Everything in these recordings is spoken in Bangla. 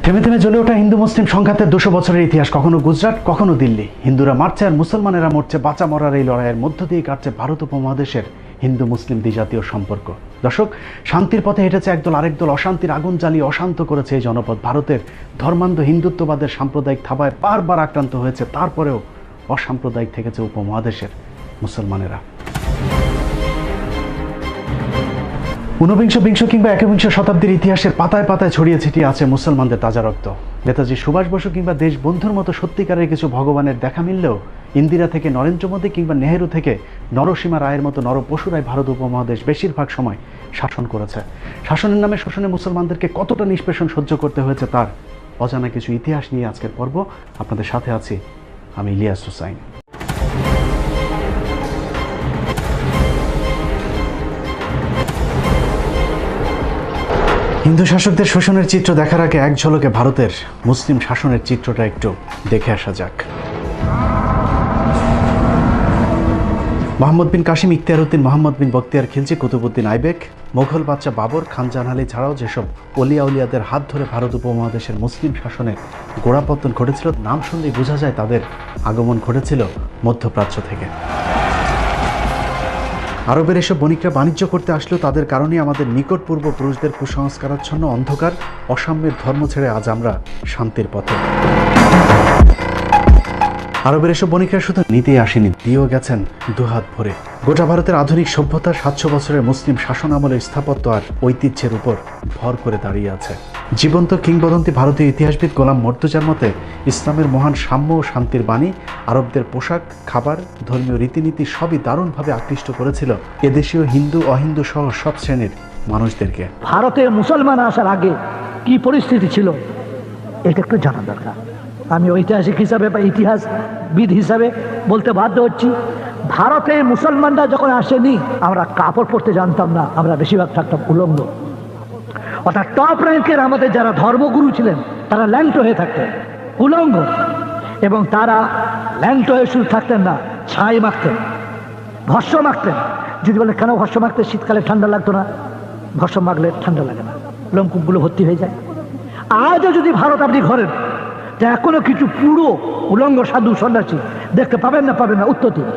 থেমে থেমে জ্বলে ওঠা হিন্দু মুসলিম সংঘাতের 200 বছরের ইতিহাস, কখনো গুজরাট, কখনো দিল্লি। হিন্দুরা মারছে আর মুসলমানেরা মরছে। বাঁচা মরার এই লড়াইয়ের মধ্য দিয়ে কাটছে ভারত উপমহাদেশের হিন্দু মুসলিম দ্বিজাতীয় সম্পর্ক। দর্শক, শান্তির পথে হেঁটেছে একদল, আরেক দল অশান্তির আগুন জ্বালিয়ে অশান্ত করেছে এই জনপদ। ভারতের ধর্মান্ধ হিন্দুত্ববাদের সাম্প্রদায়িক থাবায় বারবার আক্রান্ত হয়েছে, তারপরেও অসাম্প্রদায়িক থেকেছে উপমহাদেশের মুসলমানেরা। ঊনবিংশ, বিংশ কিংবা একবিংশ শতাব্দীর ইতিহাসের পাতায় পাতায় ছড়িয়ে ছিটিয়ে আছে মুসলমানদের তাজা রক্ত। নেতাজি সুভাষ বসু কিংবা দেশবন্ধুর মতো সত্যিকারের কিছু ভগবানের দেখা মিললেও ইন্দিরা থেকে নরেন্দ্র মোদী কিংবা নেহেরু থেকে নরসীমা রায়ের মতো নরপশুরাই ভারত উপমহাদেশ বেশিরভাগ সময় শাসন করেছে। শাসনের নামে শোষণে মুসলমানদেরকে কতটা নিষ্পেষণ সহ্য করতে হয়েছে তার অজানা কিছু ইতিহাস নিয়ে আজকের পর্ব। আপনাদের সাথে আছি আমি ইলিয়াস হুসাইন। হিন্দু শাসকদের শোষণের চিত্র দেখার আগে এক ঝলকে ভারতের মুসলিম শাসনের চিত্রটা একটু দেখে আসা যাক। মোহাম্মদ বিন কাসিম, ইখতিয়ার উদ্দিন, মোহাম্মদ বিন বখতিয়ার খিলজি, কুতুবউদ্দিন আইবেক, মোগল বাদশা বাবর, খান জাহান আলী ছাড়াও যেসব অলিয়া উলিয়াদের হাত ধরে ভারত উপমহাদেশের মুসলিম শাসনের গোড়াপত্তন ঘটেছিল, নাম শুনলেই বোঝা যায় তাদের আগমন ঘটেছিল মধ্যপ্রাচ্য থেকে। আরবের এসব বণিকরা বাণিজ্য করতে আসলেও তাদের কারণেই আমাদের নিকট পূর্বপুরুষদের কুসংস্কারাচ্ছন্ন অন্ধকার অসাম্যের ধর্ম ছেড়ে আজ আমরা শান্তির পথে। আরবের এসব বণিকরা শুধু নিতেই আসেনি, দিয়েও গেছেন দুহাত ভরে। গোটা ভারতের আধুনিক সভ্যতার 700 বছরের মুসলিম শাসন আমলের স্থাপত্য আর ঐতিহ্যের উপর ভর করে দাঁড়িয়ে আছে। জীবন্ত কিংবদন্তি ভারতীয় ইতিহাসবিদ গোলাম মর্তুজার মতে, ইসলামের মহান সাম্য ও শান্তির বাণী আরবদের পোশাক, খাবার, ধর্মীয় রীতিনীতি সবই দারুণভাবে আকৃষ্ট করেছিল এদেশীয় হিন্দু অহিন্দু সহ সব শ্রেণীর মানুষদেরকে। ভারতে মুসলমান আসার আগে কি পরিস্থিতি ছিল এটা একটু জানা দরকার। আমি ঐতিহাসিক হিসাবে বা ইতিহাসবিদ হিসাবে বলতে বাধ্য হচ্ছি, ভারতে মুসলমানরা যখন আসেনি আমরা কাপড় পরতে জানতাম না, আমরা বেশিরভাগ থাকতাম উলঙ্গ। অর্থাৎ টপ র্যাঙ্কের আমাদের যারা ধর্মগুরু ছিলেন তারা ল্যাংটো হয়ে থাকতেন, উলঙ্গ, এবং তারা ল্যাংটো হয়ে শুধু থাকতেন না, ছাই মাখতেন, ভস্য মাখতেন। যদি বলে কেন ভস্য মাখতে, শীতকালে ঠান্ডা লাগতো না, ভস্য মাখলে ঠান্ডা লাগে না, লোমকূপগুলো ভর্তি হয়ে যায়। আজও যদি ভারত আপনি ঘরেন, তা এখনো কিছু পুরো উলঙ্গ সাধু সন্ন্যাসী দেখতে পাবেন না, উত্তর দিন,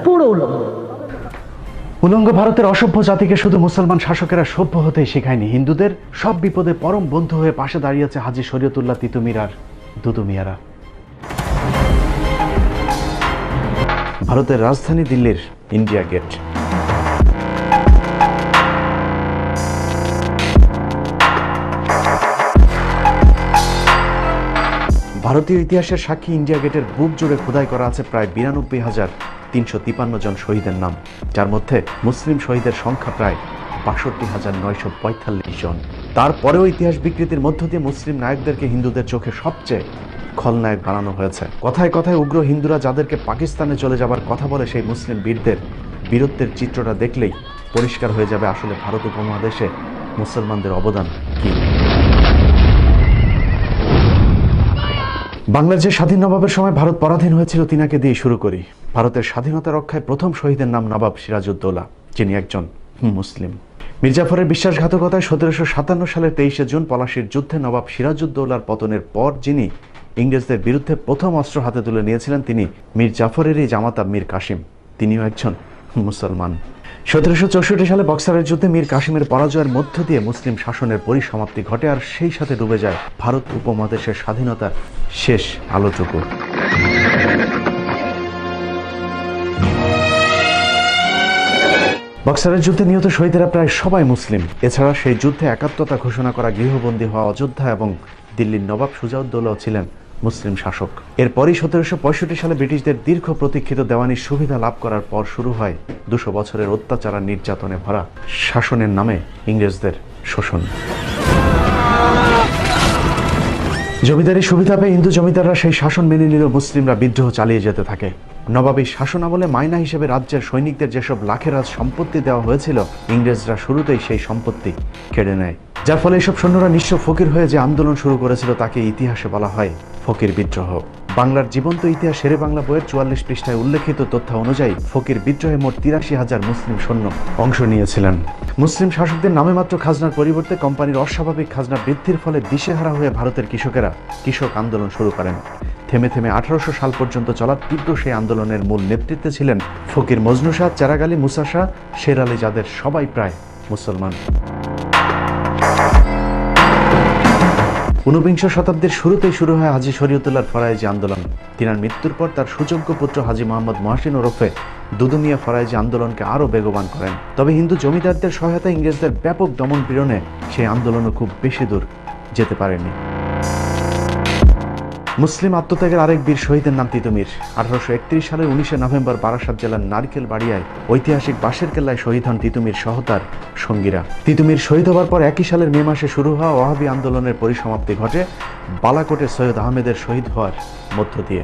পুরো উলঙ্গ। উলঙ্গ ভারতের অসভ্য জাতিকে শুধু মুসলমান শাসকেরা সভ্য হতেই শেখায়নি, হিন্দুদের সব বিপদে পরম বন্ধু হয়ে পাশে দাঁড়িয়েছে হাজী শরীয়তুল্লাহ তিতুমির আর দুদু মিয়ারা। ভারতের রাজধানী দিল্লির ইন্ডিয়া গেট। ভারতীয় ইতিহাসের সাক্ষী ইন্ডিয়া গেটের বুক জুড়ে খোদাই করা আছে প্রায় 92,353 জন শহীদের নাম, যার মধ্যে মুসলিম শহীদের সংখ্যা প্রায় 62,945 জন। তারপরেও ইতিহাস বিকৃতির মধ্য দিয়ে মুসলিম নায়কদেরকে হিন্দুদের চোখে সবচেয়ে খলনায়ক বানানো হয়েছে। কথায় কথায় উগ্র হিন্দুরা যাদেরকে পাকিস্তানে চলে যাবার কথা বলে, সেই মুসলিম বীরদের বীরত্বের চিত্রটা দেখলেই পরিষ্কার হয়ে যাবে আসলে ভারত উপমহাদেশে মুসলমানদের অবদান কি। বাংলার যে স্বাধীন নবাবের সময় ভারত পরাধীন হয়েছিল তিনাকে দিয়ে শুরু করি। ভারতের স্বাধীনতা রক্ষায় প্রথম শহীদের নাম নবাব সিরাজউদ্দৌলা, যিনি একজন মুসলিম। মির্জাফরের বিশ্বাসঘাতকতায় 1757 সালের 23শে জুন পলাশির যুদ্ধে নবাব সিরাজউদ্দৌলার পতনের পর যিনি ইংরেজদের বিরুদ্ধে প্রথম অস্ত্র হাতে তুলে নিয়েছিলেন, তিনি মীর জাফরেরই জামাতা মীর কাসিম, তিনিও একজন মুসলমান। 1764 সালে বক্সারের যুদ্ধে মীর কাসিমের পরাজয়ের মধ্য দিয়ে মুসলিম শাসনের পরিসমাপ্তি ঘটে, আর সেই সাথে ডুবে যায় ভারত উপমহাদেশের স্বাধীনতার শেষ আলোটুকু। বক্সারের যুদ্ধে নিহত শহীদেরা প্রায় সবাই মুসলিম। এছাড়া সেই যুদ্ধে একাত্মতা ঘোষণা করা গৃহবন্দী হওয়া অযোধ্যা এবং দিল্লির নবাব সুজাউদ্দৌলাও ছিলেন মুসলিম শাসক। এরপরই 1765 সালে ব্রিটিশদের দীর্ঘ প্রতীক্ষিত দেওয়ানির সুবিধা লাভ করার পর শুরু হয় 200 বছরের অত্যাচার আর নির্যাতনে ভরা শাসনের নামে ইংরেজদের শোষণ। জমিদারি সুবিধা পেয়ে হিন্দু জমিদাররা সেই শাসন মেনে নিল, মুসলিমরা বিদ্রোহ চালিয়ে যেতে থাকে। নবাবী শাসন আমলে মাইনা হিসেবে রাজ্যের সৈনিকদের যেসব লাখেরাজ সম্পত্তি দেওয়া হয়েছিল, ইংরেজরা শুরুতেই সেই সম্পত্তি কেড়ে নেয়, যার ফলে এইসব সৈন্যরা নিঃস্ব ফকির হয়ে যে আন্দোলন শুরু করেছিল তাকে ইতিহাসে বলা হয় ফকির বিদ্রোহ। বাংলার জীবন্ত ইতিহাস শেরে বাংলা বইয়ের 44 পৃষ্ঠায় উল্লেখিত তথ্য অনুযায়ী ফকির বিদ্রোহে মোট 83,000 মুসলিম সৈন্য অংশ নিয়েছিলেন। মুসলিম শাসকদের নামে মাত্র খাজনার পরিবর্তে কোম্পানির অস্বাভাবিক খাজনা বৃদ্ধির ফলে দিশেহারা হয়ে ভারতের কৃষকেরা কৃষক আন্দোলন শুরু করেন। থেমে থেমে 1800 সাল পর্যন্ত চলা তীব্র সেই আন্দোলনের মূল নেতৃত্বে ছিলেন ফকির মজনু শাহ, চেরাগ আলী, মুসা শাহ, শের আলী, যাদের সবাই প্রায় মুসলমান। 19বিংশ শতাব্দীর শুরুতেই শুরু হয় হাজী শরীয়তুল্লাহর ফরায়েজি আন্দোলন। তিনার মৃত্যুর পর তার সুযোগ্য পুত্র হাজী মোহাম্মদ মহসিন ওরফে দুদু মিয়া ফরায়েজি আন্দোলনকে আরও বেগবান করেন। তবে হিন্দু জমিদারদের সহায়তায় ইংরেজদের ব্যাপক দমন পীড়নে সেই আন্দোলনও খুব বেশি দূর যেতে পারেনি। মুসলিম আত্মত্যাগের আরেক বীর শহীদের নাম তিতুমির। 1831 সালের 19 নভেম্বর বারাসাত জেলার নারকেল বাড়িয়ায় ঐতিহাসিক বাঁশের কেল্লায় শহীদ হন তিতুমির সহ তার সঙ্গীরা। তিতুমির শহীদ হওয়ার পর একই সালের মে মাসে শুরু হওয়া ওয়াহাবি আন্দোলনের পরিসমাপ্তি ঘটে বালাকোটে সৈয়দ আহমেদের শহীদ হওয়ার মধ্য দিয়ে।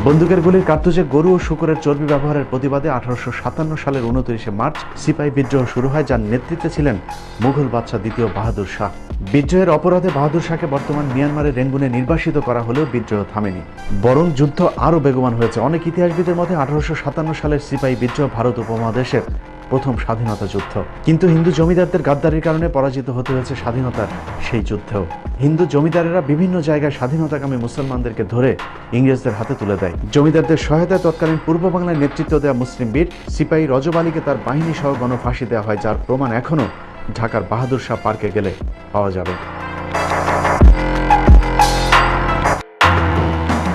বন্দুকের গুলির কার্তুজে গরু ও শূকরের চর্বি ব্যবহারের প্রতিবাদে 1857 সালের 29 মার্চ সিপাহী বিদ্রোহ শুরু হয়, যার নেতৃত্বে ছিলেন মুঘল বাদশাহ দ্বিতীয় বাহাদুর শাহ। বিদ্রোহের অপরাধে বাহাদুর শাহকে বর্তমান মিয়ানমারের রেঙ্গুনে নির্বাসিত করা হলেও বিদ্রোহ থামেনি, বরং যুদ্ধ আরও বেগবান হয়েছে। অনেক ইতিহাসবিদের মতে 1857 সালের সিপাহী বিদ্রোহ ভারত উপমহাদেশের প্রথম স্বাধীনতা যুদ্ধ। কিন্তু হিন্দু জমিদারদের গাদ্দারির কারণে পরাজিত হতে হয়েছে স্বাধীনতার সেই যুদ্ধেও। হিন্দু জমিদারেরা বিভিন্ন জায়গায় স্বাধীনতাকামী মুসলমানদেরকে ধরে ইংরেজদের হাতে তুলে দেয়। জমিদারদের সহায়তায় তৎকালীন পূর্ব বাংলায় নেতৃত্ব দেওয়া মুসলিম বীর সিপাহী রজব আলীকে তার বাহিনী সহ গণফাঁসি দেওয়া হয়, যার প্রমাণ এখনও ঢাকার বাহাদুর শাহ পার্কে গেলে পাওয়া যাবে।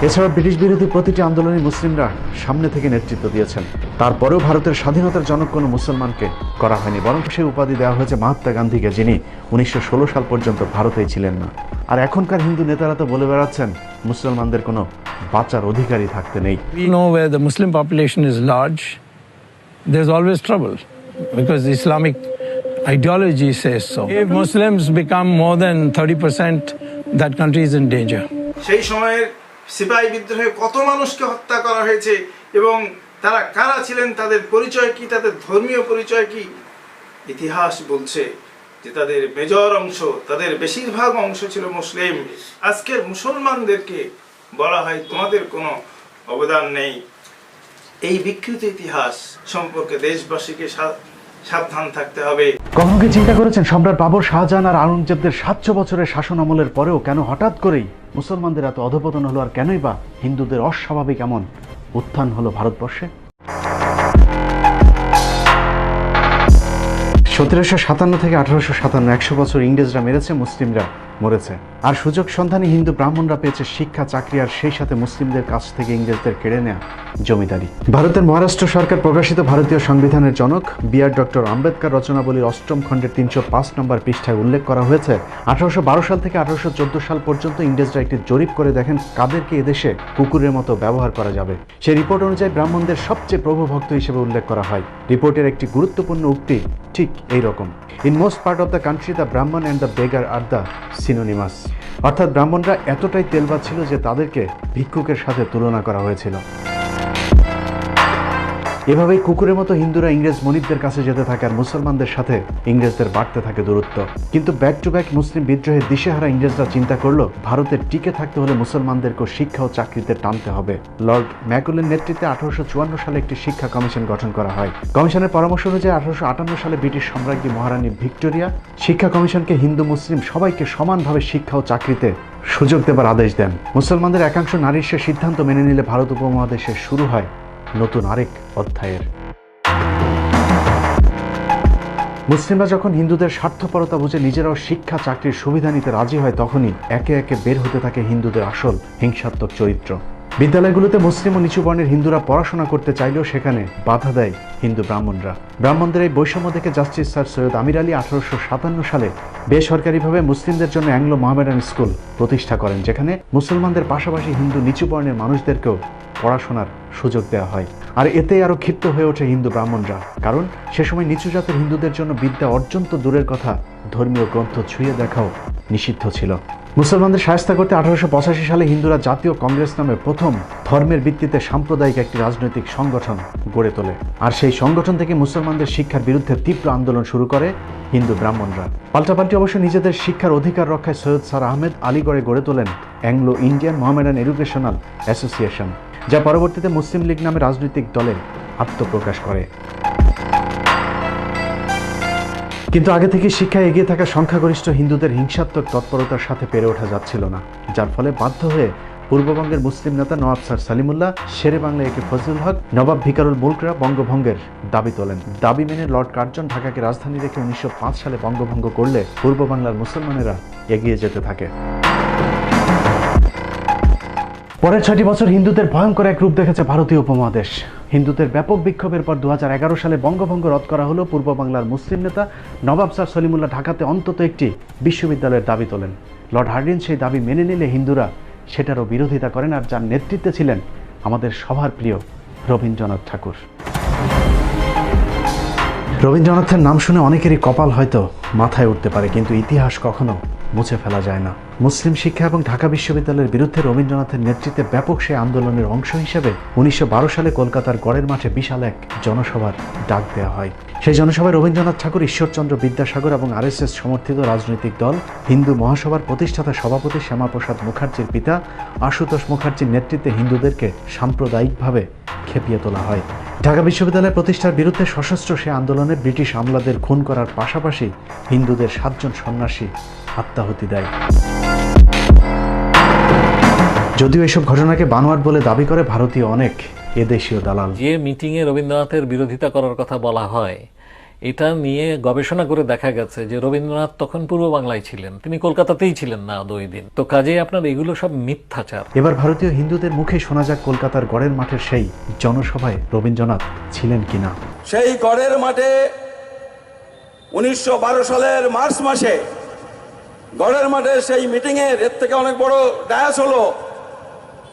এছাড়া ব্রিটিশ বিরোধী প্রতিটি আন্দোলনে মুসলিমরা সামনে থেকে নেতৃত্ব দিয়েছেন। তারপরেও ভারতের স্বাধীনতার জনক কোনো মুসলমানকে করা হয়নি, বরং সেই উপাধি দেওয়া হয়েছে মহাত্মা গান্ধীকে, যিনি 1916 সাল পর্যন্ত ভারতেই ছিলেন না। আর এখনকার হিন্দু নেতারা তো বলে বেড়াচ্ছেন মুসলমানদের কোনো বাঁচার অধিকারই থাকতে নেই। We know where the Muslim population is large, there's always trouble because Islamic ideology says so. If Muslims become more than 30%, that country is in danger. সেই সময়ের সিপাহী বিদ্রোহে কত মানুষকে হত্যা করা হয়েছে এবং তারা কারা ছিলেন, তাদের পরিচয় কি, তাদের ধর্মীয় পরিচয় কি, ইতিহাস বলছে যে তাদের মেজর অংশ, তাদের বেশিরভাগ অংশ ছিল মুসলিম। আজকের মুসলমানদেরকে বলা হয় তোমাদের কোনো অবদান নেই। এই বিকৃত ইতিহাস সম্পর্কে দেশবাসীকে সাবধান থাকতে হবে। কখনো কি চিন্তা করেছেন সম্রাট বাবর, শাহজাহান আর আওরঙ্গজেবদের 700 বছরের শাসন আমলের পরেও কেন হঠাৎ করেই মুসলমানদের এত অধপতন হলো, আর কেনই বা হিন্দুদের অস্বাভাবিক এমন উত্থান হলো ভারতবর্ষে? 1757 থেকে 1857, 100 বছর ইংরেজরা মেরেছে, মুসলিমরা মরেছে। আর সুযোগ সন্ধানী হিন্দু ব্রাহ্মণরা পেয়েছে শিক্ষা, চাকরি, আর সেই সাথে মুসলিমদের কাছ থেকে ইংরেজদের কেড়ে নেয়া জমিদারি। ভারতের মহারাষ্ট্র সরকার প্রকাশিত ভারতীয় সংবিধানের জনক বি.আর. ডক্টর আম্বেদকর রচনাবলীর 8ম খণ্ডের 305 নম্বর পৃষ্ঠায় উল্লেখ করা হয়েছে 1812 সাল থেকে 1814 সাল পর্যন্ত ইংরেজরা একটি জরিপ করে দেখেন কাদেরকে এদেশে কুকুরের মতো ব্যবহার করা যাবে। সেই রিপোর্ট অনুযায়ী ব্রাহ্মণদের সবচেয়ে প্রভুভক্ত হিসেবে উল্লেখ করা হয়। রিপোর্টের একটি গুরুত্বপূর্ণ উক্তি ঠিক এই রকম: in most part of the country the Brahmin and the beggar are the synonymous. অর্থাৎ ব্রাহ্মণরা এতটাই তেলবাজ ছিল যে তাদেরকে ভিক্ষুকের সাথে তুলনা করা হয়েছিল। এভাবেই কুকুরের মতো হিন্দুরা ইংরেজ মনিবদের কাছে যেতে থাকে, আর মুসলমানদের সাথে ইংরেজদের বাড়তে থাকে দূরত্ব। কিন্তু ব্যাক টু ব্যাক মুসলিম বিদ্রোহের দিশেহারা ইংরেজরা চিন্তা করলো ভারতের টিকে থাকতে হলে মুসলমানদেরকে শিক্ষা ও চাকরিতে টানতে হবে। লর্ড ম্যাকুলের নেতৃত্বে 1854 সালে একটি শিক্ষা কমিশন গঠন করা হয়। কমিশনের পরামর্শ অনুযায়ী 1858 সালে ব্রিটিশ সম্রাজ্ঞী মহারানী ভিক্টোরিয়া শিক্ষা কমিশনকে হিন্দু মুসলিম সবাইকে সমানভাবে শিক্ষা ও চাকরিতে সুযোগ দেবার আদেশ দেন। মুসলমানদের একাংশ নারীর সে সিদ্ধান্ত মেনে নিলে ভারত উপমহাদেশে শুরু হয় নতুন আরেক অধ্যায়ের। মুসলিমরা যখন হিন্দুদের স্বার্থপরতা বুঝে নিজেরাও শিক্ষা, চাকরির সুবিধা নিতে রাজি হয়, তখনই একে একে বের হতে থাকে হিন্দুদের আসল হিংসাত্মক চরিত্র। বিদ্যালয়গুলোতে মুসলিম ও নিচু বর্ণের হিন্দুরা পড়াশোনা করতে চাইলেও সেখানে বাধা দেয় হিন্দু ব্রাহ্মণরা। ব্রাহ্মণদের এই বৈষম্য দেখে জাস্টিস স্যার সৈয়দ আমির আলী 1857 সালে বেসরকারিভাবে মুসলিমদের জন্য অ্যাংলো মোহামেডান স্কুল প্রতিষ্ঠা করেন, যেখানে মুসলমানদের পাশাপাশি হিন্দু নিচু বর্ণের মানুষদেরকেও পড়াশোনার সুযোগ দেওয়া হয়। আর এতে আরও ক্ষিপ্ত হয়ে ওঠে হিন্দু ব্রাহ্মণরা, কারণ সে সময় নিচু জাতের হিন্দুদের জন্য বিদ্যা অর্জন তো দূরের কথা, ধর্মীয় গ্রন্থ ছুঁয়ে দেখাও নিষিদ্ধ ছিল। মুসলমানদের শায়েস্তা করতে 1885 সালে হিন্দুরা জাতীয় কংগ্রেস নামে প্রথম ধর্মের ভিত্তিতে সাম্প্রদায়িক একটি রাজনৈতিক সংগঠন গড়ে তোলে। আর সেই সংগঠন থেকে মুসলমানদের শিক্ষার বিরুদ্ধে তীব্র আন্দোলন শুরু করে হিন্দু ব্রাহ্মণরা। পাল্টাপাল্টি অবশ্য নিজেদের শিক্ষার অধিকার রক্ষায় সৈয়দ স্যার আহমেদ আলীগড়ে গড়ে তোলেন Anglo Indian Mohammedan educational association, যা পরবর্তীতে মুসলিম লীগ নামে রাজনৈতিক দলে আত্মপ্রকাশ করে। কিন্তু আগে থেকে শিক্ষায় এগিয়ে থাকা সংখ্যাগরিষ্ঠ হিন্দুদের হিংসাত্মক তৎপরতার সাথে পেরে ওঠা যাচ্ছিল না, যার ফলে বাধ্য হয়ে পূর্ববঙ্গের মুসলিম নেতা নওয়াব স্যার সলিমুল্লাহ, শেরে বাংলা একে ফজলুল হক, নবাব ভিকারুল মুলকরা বঙ্গভঙ্গের দাবি তোলেন। দাবি মেনে লর্ড কার্জন ঢাকাকে রাজধানী রেখে 1905 সালে বঙ্গভঙ্গ করলে পূর্ব বাংলার মুসলমানেরা এগিয়ে যেতে থাকে। পরের 6টি বছর হিন্দুদের ভয়ঙ্কর এক রূপ দেখেছে ভারতীয় উপমহাদেশ। হিন্দুদের ব্যাপক বিক্ষোভের পর 2011 সালে বঙ্গভঙ্গ রদ করা হলো। পূর্ব বাংলার মুসলিম নেতা নবাব স্যার সলিমুল্লাহ ঢাকাতে অন্তত একটি বিশ্ববিদ্যালয়ের দাবি তোলেন। লর্ড হার্ডিঞ্জ সেই দাবি মেনে নিলে হিন্দুরা সেটারও বিরোধিতা করেন, আর যার নেতৃত্বে ছিলেন আমাদের সবার প্রিয় রবীন্দ্রনাথ ঠাকুর। রবীন্দ্রনাথের নাম শুনে অনেকেরই কপাল হয়তো মাথায় উঠতে পারে, কিন্তু ইতিহাস কখনো মুছে ফেলা যায় না। মুসলিম শিক্ষা এবং ঢাকা বিশ্ববিদ্যালয়ের বিরুদ্ধে রবীন্দ্রনাথের নেতৃত্বে ব্যাপক সেই আন্দোলনের অংশ হিসেবে 1912 সালে কলকাতার গড়ের মাঠে বিশাল এক জনসভার ডাক দেওয়া হয়। সেই জনসভায় রবীন্দ্রনাথ ঠাকুর, ঈশ্বরচন্দ্র বিদ্যাসাগর এবং RSS সমর্থিত রাজনৈতিক দল হিন্দু মহাসভার প্রতিষ্ঠাতা সভাপতি শ্যামাপ্রসাদ মুখার্জির পিতা আশুতোষ মুখার্জির নেতৃত্বে হিন্দুদেরকে সাম্প্রদায়িকভাবে খেপিয়ে তোলা হয়। ঢাকা বিশ্ববিদ্যালয় প্রতিষ্ঠার বিরুদ্ধে সশস্ত্র সে আন্দোলনে ব্রিটিশ আমলাদের খুন করার পাশাপাশি হিন্দুদের 7 জন সন্ন্যাসী আত্মাহুতি দেয়। যদিও এসব ঘটনাকে বানোয়াট বলে দাবি করে ভারতীয় অনেক এদেশীয় দালাল। যে মিটিংয়ে রবীন্দ্রনাথের বিরোধিতা করার কথা বলা হয়, এটা নিয়ে গবেষণা করে দেখা গেছে যে রবীন্দ্রনাথ তখন পূর্ব বাংলায় ছিলেন, তিনি কলকাতাতেই ছিলেন না 2 দিন। তো কাজেই আপনার এগুলো সব মিথ্যাচার। এবার ভারতীয় হিন্দুদের মুখে শোনা যাক কলকাতার গড়ের মাঠের সেই জনসভায় রবীন্দ্রনাথ ছিলেন কিনা। সেই গড়ের মাঠে 1912 সালের মার্চ মাসে গড়ের মাঠে সেই মিটিংয়ের এর থেকে অনেক বড় ডায়াস হলো,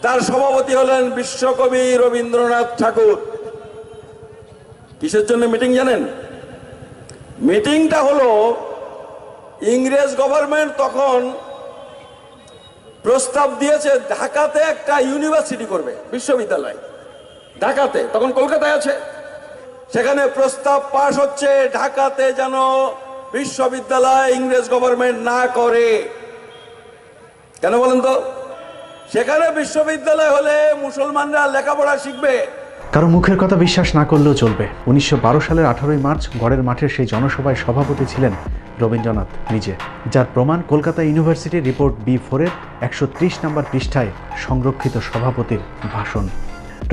তার সভাপতি হলেন বিশ্বকবি রবীন্দ্রনাথ ঠাকুর। কিসের জন্য মিটিং জানেন? মিটিংটা হলো ইংরেজ গভর্নমেন্ট তখন প্রস্তাব দিয়েছে ঢাকাতে একটা ইউনিভার্সিটি করবে, বিশ্ববিদ্যালয় ঢাকাতে, তখন কলকাতায় আছে। সেখানে প্রস্তাব পাশ হচ্ছে ঢাকাতে যেন বিশ্ববিদ্যালয় ইংরেজ গভর্নমেন্ট না করে। কেন বলেন তো? সেখানে বিশ্ববিদ্যালয় হলে মুসলমানরা লেখাপড়া শিখবে। কারো মুখের কথা বিশ্বাস না করলেও চলবে। 1912 সালের 18 মার্চ গড়ের মাঠের সেই জনসভায় সভাপতি ছিলেন রবীন্দ্রনাথ নিজে, যার প্রমাণ কলকাতা ইউনিভার্সিটি রিপোর্ট B4-এর 130 নম্বর পৃষ্ঠায় সংরক্ষিত সভাপতির ভাষণ।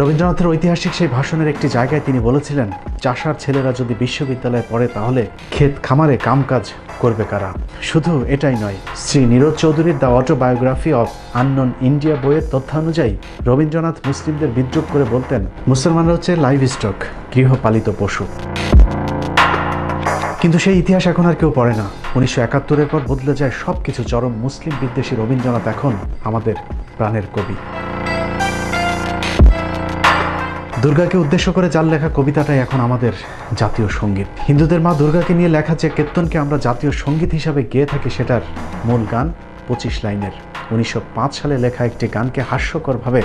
রবীন্দ্রনাথের ঐতিহাসিক সেই ভাষণের একটি জায়গায় তিনি বলেছিলেন, চাষার ছেলেরা যদি বিশ্ববিদ্যালয়ে পড়ে তাহলে ক্ষেত খামারে কামকাজ করবে কারা। শুধু এটাই নয়, শ্রী নীরজ চৌধুরীর the autobiography of unknown India বইয়ের তথ্যানুযায়ী রবীন্দ্রনাথ মুসলিমদের বিদ্রুপ করে বলতেন, মুসলমানরা হচ্ছে লাইভ স্টক, গৃহপালিত পশু। কিন্তু সেই ইতিহাস এখন আর কেউ পড়ে না। 1971-এর পর বদলে যায় সবকিছু। চরম মুসলিম বিদ্বেষী রবীন্দ্রনাথ এখন আমাদের প্রাণের কবি। দুর্গাকে উদ্দেশ্য করে যার লেখা কবিতাটাই এখন আমাদের জাতীয় সঙ্গীত। হিন্দুদের মা দুর্গাকে নিয়ে লেখা যে কীর্তনকে আমরা জাতীয় সঙ্গীত হিসাবে গেয়ে থাকি, সেটার মূল গান 25 লাইনের। 1905 সালে লেখা একটি গানকে হাস্যকরভাবে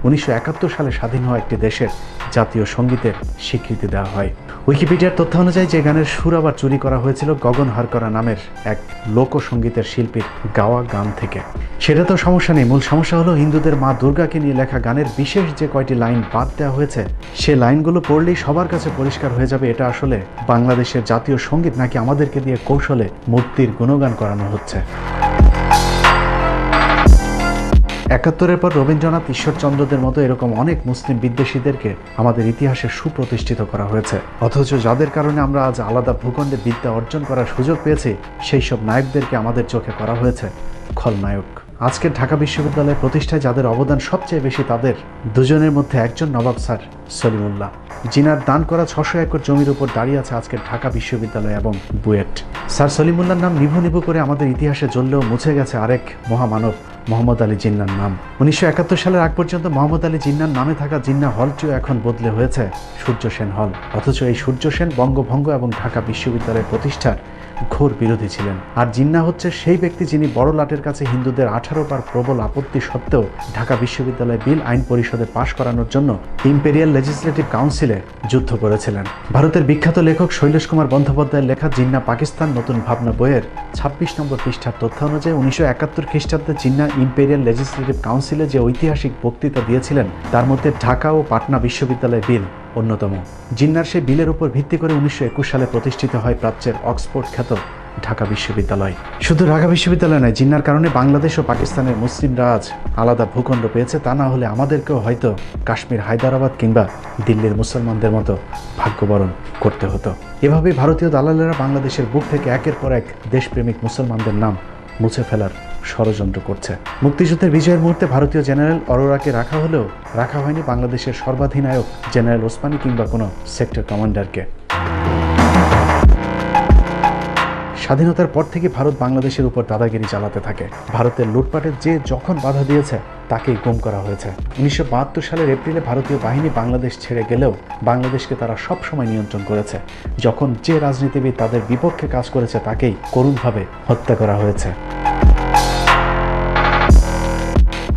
1971 সালে স্বাধীন হওয়া একটি দেশের জাতীয় সঙ্গীতের স্বীকৃতি দেওয়া হয়। উইকিপিডিয়ার তথ্য অনুযায়ী যে গানের সুর আবার চুরি করা হয়েছিল গগন হারকরা নামের এক লোকসঙ্গীতের শিল্পীর গাওয়া গান থেকে। সেটা তো সমস্যা নেই, মূল সমস্যা হলো হিন্দুদের মা দুর্গাকে নিয়ে লেখা গানের বিশেষ যে কয়টি লাইন বাদ দেওয়া হয়েছে, সে লাইনগুলো পড়লেই সবার কাছে পরিষ্কার হয়ে যাবে এটা আসলে বাংলাদেশের জাতীয় সঙ্গীত নাকি আমাদেরকে দিয়ে কৌশলে মূর্তির গুণগান করানো হচ্ছে। 71-এর পর রবীন্দ্রনাথ, ঈশ্বরচন্দ্রদের মতো এরকম অনেক মুসলিম বিদ্বেষীদেরকে আমাদের ইতিহাসে সুপ্রতিষ্ঠিত করা হয়েছে, অথচ যাদের কারণে আমরা আজ আলাদা ভূখণ্ডে বিদ্যা অর্জন করার সুযোগ পেয়েছি, সেই সব নায়কদেরকে আমাদের চোখে করা হয়েছে খলনায়ক। আজকের ঢাকা বিশ্ববিদ্যালয় প্রতিষ্ঠায় যাদের অবদান সবচেয়ে বেশি, তাদের দুজনের মধ্যে একজন নবাব স্যার সলিমুল্লাহ। জিনার দান করা 600 একর জমির উপর দাঁড়িয়ে আছে আজকের ঢাকা বিশ্ববিদ্যালয় এবং বুয়েট। স্যার সলিমুল্লাহর নাম নিভু নিভু করে আমাদের ইতিহাসে জ্বললেও মুছে গেছে আরেক মহামানব মোহাম্মদ আলী জিন্নার নাম। 1971 সালের আগ পর্যন্ত মোহাম্মদ আলী জিন্নার নামে থাকা জিন্না হলটিও এখন বদলে হয়েছে সূর্য সেন হল। অথচ এই সূর্য সেন বঙ্গভঙ্গ এবং ঢাকা বিশ্ববিদ্যালয় প্রতিষ্ঠার ঘোর বিরোধী ছিলেন। আর জিন্না হচ্ছে সেই ব্যক্তি যিনি বড় লাটের কাছে হিন্দুদের 18 বার প্রবল আপত্তি সত্ত্বেও ঢাকা বিশ্ববিদ্যালয় বিল আইন পরিষদে পাশ করানোর জন্য ইম্পেরিয়াল লেজিসলেটিভ কাউন্সিলে যুদ্ধ করেছিলেন। ভারতের বিখ্যাত লেখক শৈলেশ কুমার বন্দ্যোপাধ্যায়ের লেখা জিন্না পাকিস্তান নতুন ভাবনা বইয়ের 26 নম্বর পৃষ্ঠার তথ্য অনুযায়ী 1971 খ্রিস্টাব্দে জিন্না ইম্পেরিয়াল লেজিসলেটিভ কাউন্সিলে যে ঐতিহাসিক বক্তৃতা দিয়েছিলেন তার মধ্যে ঢাকা ও পাটনা বিশ্ববিদ্যালয় বিল অন্যতম। জিন্নার সেই বিলের উপর ভিত্তি করে 1921 সালে প্রতিষ্ঠিত হয় প্রাচ্যের অক্সফোর্ড খ্যাত ঢাকা বিশ্ববিদ্যালয়। শুধু ঢাকা বিশ্ববিদ্যালয় নয়, জিন্নার কারণে বাংলাদেশ ও পাকিস্তানের মুসলিমরা আজ আলাদা ভূখণ্ড পেয়েছে। তা না হলে আমাদেরকেও হয়তো কাশ্মীর, হায়দ্রাবাদ কিংবা দিল্লির মুসলমানদের মতো ভাগ্যবরণ করতে হতো। এভাবেই ভারতীয় দালালেরা বাংলাদেশের বুক থেকে একের পর এক দেশপ্রেমিক মুসলমানদের নাম মুছে ফেলার ষড়যন্ত্র করছে। মুক্তিযুদ্ধের বিজয়ের মুহূর্তে ভারতীয় জেনারেল অরোরাকে রাখা হলেও রাখা হয়নি বাংলাদেশের সর্বাধিনায়ক জেনারেল ওসমানী কিংবা কোনো সেক্টর কমান্ডারকে। স্বাধীনতার পর থেকে ভারত বাংলাদেশের উপর দাদাগিরি চালাতে থাকে। ভারতের লুটপাটের যে যখন বাধা দিয়েছে তাকেই গুম করা হয়েছে। 1972 সালের এপ্রিলে ভারতীয় বাহিনী বাংলাদেশ ছেড়ে গেলেও বাংলাদেশকে তারা সব সময় নিয়ন্ত্রণ করেছে। যখন যে রাজনীতিবিদ তাদের বিপক্ষে কাজ করেছে তাকেই করুণভাবে হত্যা করা হয়েছে।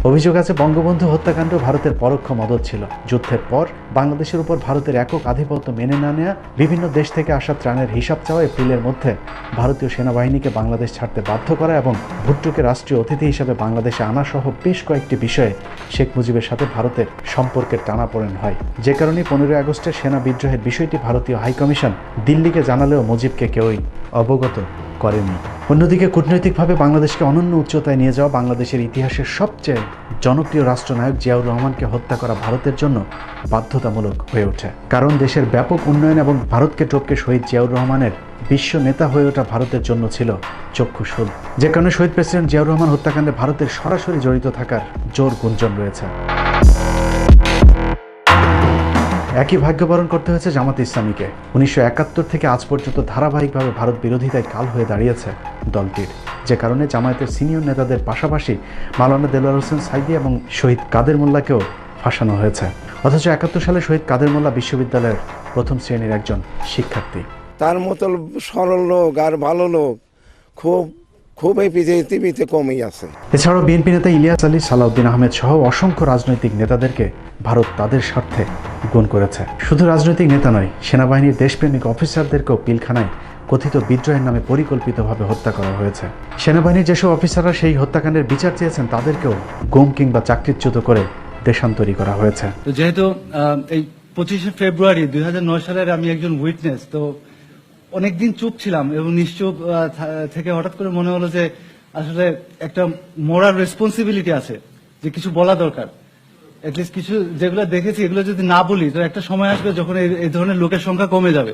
অভিযোগ আছে বঙ্গবন্ধু হত্যাকাণ্ড ভারতের পরোক্ষ মদত ছিল। যুদ্ধের পর বাংলাদেশের উপর ভারতের একক আধিপত্য মেনে না নেওয়া, বিভিন্ন দেশ থেকে আসা ত্রাণের হিসাব চাওয়া, এপ্রিলের মধ্যে ভারতীয় সেনাবাহিনীকে বাংলাদেশ ছাড়তে বাধ্য করা এবং ভুট্টোকে রাষ্ট্রীয় অতিথি হিসেবে বাংলাদেশে আনা সহ বেশ কয়েকটি বিষয়ে শেখ মুজিবের সাথে ভারতের সম্পর্কের টানাপোড়েন হয়। যে কারণে 15 আগস্টের সেনা বিদ্রোহের বিষয়টি ভারতীয় হাইকমিশন দিল্লিকে জানালেও মুজিবকে কেউই অবগত করেনি। অন্যদিকে কূটনৈতিকভাবে বাংলাদেশকে অনন্য উচ্চতায় নিয়ে যাওয়া বাংলাদেশের ইতিহাসের সবচেয়ে জনপ্রিয় রাষ্ট্রনায়ক জিয়াউর রহমানকে হত্যা করা ভারতের জন্য বাধ্যতামূলক হয়ে ওঠে। কারণ দেশের ব্যাপক উন্নয়ন এবং ভারতকে টপকে শহীদ জিয়াউর রহমানের বিশ্ব নেতা হয়ে ওঠা ভারতের জন্য ছিল চক্ষুশূল। যে কারণে শহীদ প্রেসিডেন্ট জিয়াউর রহমান হত্যাকাণ্ডে ভারতের সরাসরি জড়িত থাকার জোর গুঞ্জন রয়েছে। একই ভাগ্যবরণ করতে হয়েছে জামাত ইসলামীকে। 1971 থেকে আজ পর্যন্ত ধারাবাহিকভাবে ভারত বিরোধিতায় কাল হয়ে দাঁড়িয়েছে দলটির। যে কারণে জামায়াতের সিনিয়র নেতাদের পাশাপাশি মাওলানা দেলোয়ার হোসেন সাইদি এবং শহীদ কাদের মোল্লাকেও ফাঁসানো হয়েছে। অথচ 71 সালে শহীদ কাদের মোল্লা বিশ্ববিদ্যালয়ের প্রথম শ্রেণীর একজন শিক্ষার্থী। তার মতো সরল লোক আর ভালো লোক খুব এই পৃথিবীতে কমই আছে। এছাড়াও বিএনপি নেতা ইলিয়াস আলী, সালাউদ্দিন আহমেদ সহ অসংখ্য রাজনৈতিক নেতাদেরকে ভারত তাদের স্বার্থে গুণ করেছে। শুধু রাজনৈতিক নেতা নয়, সেনাবাহিনীর দেশপ্রেমিক অফিসারদেরকেও পিলখানায় কথিত বিদ্রোহের নামে পরিকল্পিতভাবে হত্যা করা হয়েছে। সেনাবাহিনীর যেসব অফিসাররা সেই হত্যাকাণ্ডের বিচার চেয়েছেন তাদেরকেও গুম কিংবা চাকরিচ্যুত করে দেশান্তরী করা হয়েছে। যেহেতু এই 25শে ফেব্রুয়ারি 2009 সালের আমি একজন উইটনেস, তো অনেকদিন চুপ ছিলাম এবং নিশ্চুপ থেকে হঠাৎ করে মনে হলো যে আসলে একটা মোরাল রেসপন্সিবিলিটি আছে, যে কিছু বলা দরকার। অ্যাটলিস্ট কিছু যেগুলো দেখেছি এগুলো যদি না বলি তো একটা সময় আসবে যখন এই ধরনের লোকের সংখ্যা কমে যাবে।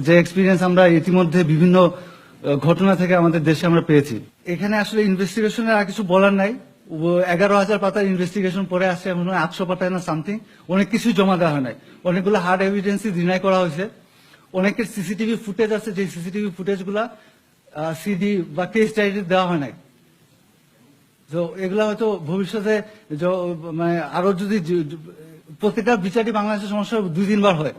যে এক্সপিরিয়েন্স আমরা ইতিমধ্যে বিভিন্ন ঘটনা থেকে আমাদের দেশে আমরা পেয়েছি। এখানে আসলে ইনভেস্টিগেশনের আর কিছু বলার নাই। 11,000 পাতার ইনভেস্টিগেশন পরে আসছে, এমন 800 পাতায় না সামথিং, অনেক কিছু জমা দেওয়া হয় নাই। অনেকগুলো হার্ড এভিডেন্স ডিনাই করা হয়েছে। অনেকের সিসিটিভি ফুটেজ আছে, যে সিসিটিভি ফুটেজগুলা সিডি বা কেস ডায়েরি দেওয়া হয় নাই। তো এগুলা হয়তো ভবিষ্যতে মানে আরো যদি প্রত্যেকটা বিচারই বাংলাদেশের সমস্যা 2-3 বার হয়,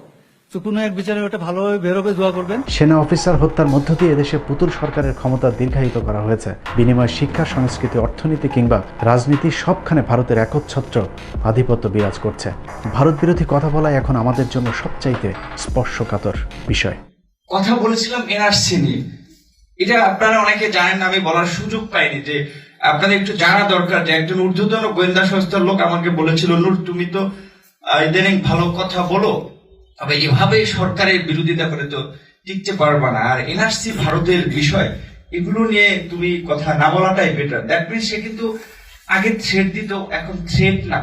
তো কোনো এক বিচারে ওটা ভালোভাবে বেরোবে, দোয়া করবেন। সেনা অফিসার হত্যার মধ্য দিয়ে এদেশে পুতুল সরকারের ক্ষমতা দীর্ঘায়িত করা হয়েছে। বিনিময়ে শিক্ষা, সংস্কৃতি, অর্থনীতি কিংবা রাজনীতি সবখানে ভারতের একচ্ছত্র আধিপত্য বিরাজ করছে। ভারত বিরোধী কথা বলাই এখন আমাদের জন্য সবচাইতে স্পর্শকাতর বিষয়। কথা বলেছিলাম এনআরসি নিয়ে, এটা আপনারা অনেকে জানেন না, আমি বলার সুযোগ পাইনি, যে আপনাদের একটু জানা দরকার। যে একজন ঊর্ধ্বতন গোয়েন্দা সংস্থার লোক আমাকে বলেছিল, নূর তুমি তো ইদানিং ভালো কথা বলো, তবে এভাবে সরকারের বিরোধিতা করে তো টিকতে পারবা না। আর এনআরসি ভারতের বিষয়, এগুলো নিয়ে তুমি কথা না বলাটাই বেটার। দ্যাট মিনস সে কিন্তু আগে থ্রেট দিত, এখন থ্রেট না,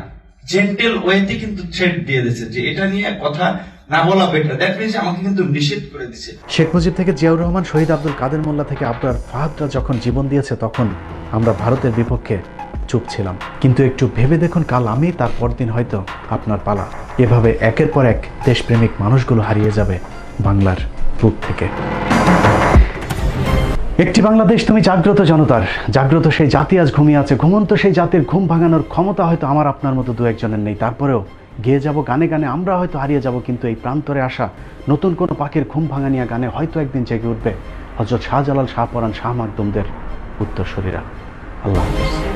জেন্টেল ওয়েতে কিন্তু থ্রেট দিয়ে দিয়েছে যে এটা নিয়ে কথা না বলা বেটার। দ্যাট মিনস আমাকে কিন্তু নিষেধ করে দিচ্ছে। শেখ মুজিব থেকে জিয়াউর রহমান, শহীদ আব্দুল কাদের মোল্লা থেকে আবরার ফাহাদরা যখন জীবন দিয়েছে তখন আমরা ভারতের বিপক্ষে চুপ ছিলাম, কিন্তু একটু ভেবে দেখুন, কাল আমি, তারপর দিন হয়তো আপনার পালা। এভাবে একের পর এক দেশপ্রেমিক মানুষগুলো হারিয়ে যাবে বাংলার বুক থেকে। একটি বাংলাদেশ তুমি জাগ্রত জনতার, জাগ্রত সেই জাতি আজ ঘুমিয়ে আছে। ঘুমন্ত সেই জাতির ঘুম ভাঙানোর ক্ষমতা হয়তো আমার আপনার মতো দু একজনের নেই, তারপরেও গেয়ে যাব গানে গানে, আমরা হয়তো হারিয়ে যাব, কিন্তু এই প্রান্তরে আসা নতুন কোনো পাখির ঘুম ভাঙানিয়া গানে হয়তো একদিন জেগে উঠবে হযরত শাহজালাল, শাহপরাণ, শাহ মাকদুমদের উত্তরসূরিরা। আল্লাহ হাফেজ।